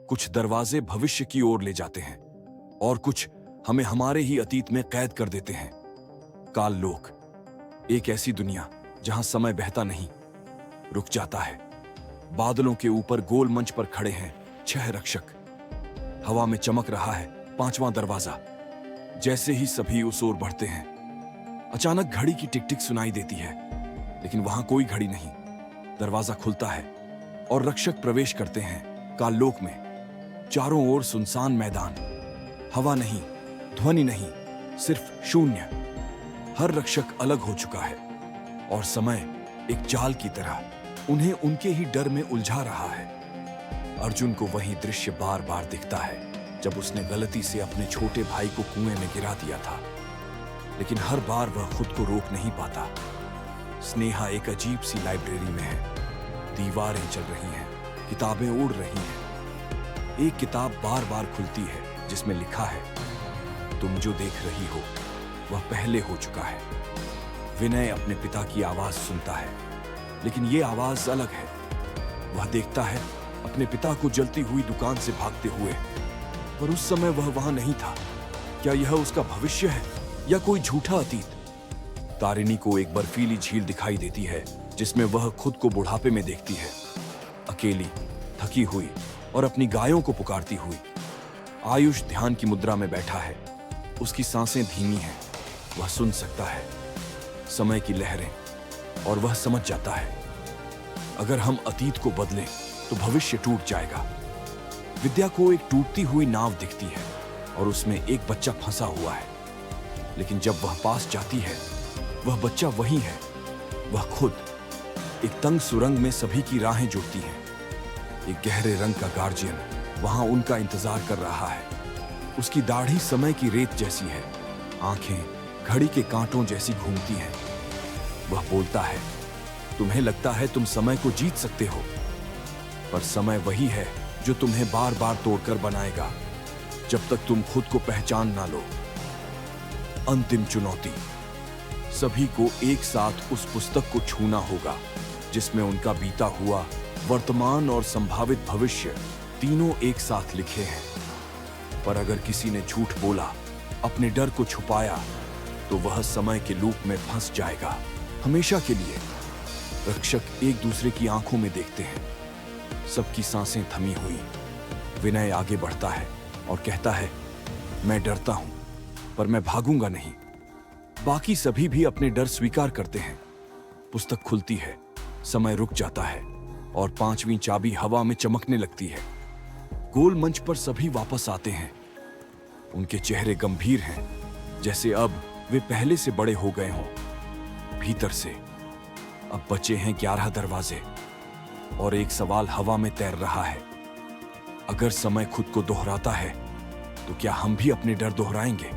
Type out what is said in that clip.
कुछ दरवाजे भविष्य की ओर ले जाते हैं और कुछ हमें हमारे ही अतीत में कैद कर देते हैं। काल लोक, एक ऐसी दुनिया जहां समय बहता नहीं, रुक जाता है। बादलों के ऊपर गोल मंच पर खड़े हैं 6 रक्षक। हवा में चमक रहा है 5वां दरवाजा। जैसे ही सभी उस ओर बढ़ते हैं, अचानक घड़ी की टिक टिक सुनाई देती है, लेकिन वहां कोई घड़ी नहीं। दरवाजा खुलता है और रक्षक प्रवेश करते हैं काललोक में। चारों ओर सुनसान मैदान, हवा नहीं, ध्वनि नहीं, सिर्फ शून्य। हर रक्षक अलग हो चुका है और समय एक जाल की तरह उन्हें उनके ही डर में उलझा रहा है। अर्जुन को वही दृश्य बार बार दिखता है जब उसने गलती से अपने छोटे भाई को कुएं में गिरा दिया था, लेकिन हर बार वह खुद को रोक नहीं पाता। स्नेहा एक अजीब सी लाइब्रेरी में है। दीवारें चल रही हैं, किताबें उड़ रही हैं। एक किताब बार बार खुलती है जिसमें लिखा है, तुम जो देख रही हो वह पहले हो चुका है। विनय अपने पिता की आवाज सुनता है, लेकिन ये आवाज अलग है। वह देखता है अपने पिता को जलती हुई दुकान से भागते हुए, पर उस समय वह वहां नहीं था। क्या यह उसका भविष्य है या कोई झूठा अतीत? तारिणी को एक बर्फीली झील दिखाई देती है जिसमें वह खुद को बुढ़ापे में देखती है, अकेली, थकी हुई और अपनी गायों को पुकारती हुई। आयुष ध्यान की मुद्रा में बैठा है। उसकी सांसें धीमी हैं। वह सुन सकता है समय की लहरें और वह समझ जाता है, अगर हम अतीत को बदलें तो भविष्य टूट जाएगा। विद्या को एक टूटती हुई नाव दिखती है और उसमें एक बच्चा फंसा हुआ है, लेकिन जब वह पास जाती है, वह बच्चा वही है, वह खुद। एक तंग सुरंग में सभी की राहें जुड़ती हैं। एक गहरे रंग का गार्जियन वहां उनका इंतजार कर रहा है। उसकी दाढ़ी समय की रेत जैसी है, आंखें घड़ी के कांटों जैसी घूमती हैं। वह बोलता है, तुम्हें लगता है तुम समय को जीत सकते हो, पर समय वही है जो तुम्हें बार बार तोड़कर बनाएगा जब तक तुम खुद को पहचान ना लो। अंतिम चुनौती। सभी को एक साथ उस पुस्तक को छूना होगा जिसमें उनका बीता हुआ, वर्तमान और संभावित भविष्य तीनों एक साथ लिखे हैं। पर अगर किसी ने झूठ बोला, अपने डर को छुपाया, तो वह समय के लूप में फंस जाएगा, हमेशा के लिए। रक्षक एक दूसरे की आंखों में देखते हैं। सबकी सांसें थमी हुई। विनय आगे बढ़ता है और कहता है, मैं डरता हूं, पर मैं भागूंगा नहीं। बाकी सभी भी अपने डर स्वीकार करते हैं। पुस्तक खुलती है, समय रुक जाता है और 5वीं चाबी हवा में चमकने लगती है। गोल मंच पर सभी वापस आते हैं। उनके चेहरे गंभीर हैं, जैसे अब वे पहले से बड़े हो गए हों। भीतर से अब बचे हैं 11 दरवाजे और एक सवाल हवा में तैर रहा है, अगर समय खुद को दोहराता है तो क्या हम भी अपने डर दोहराएंगे?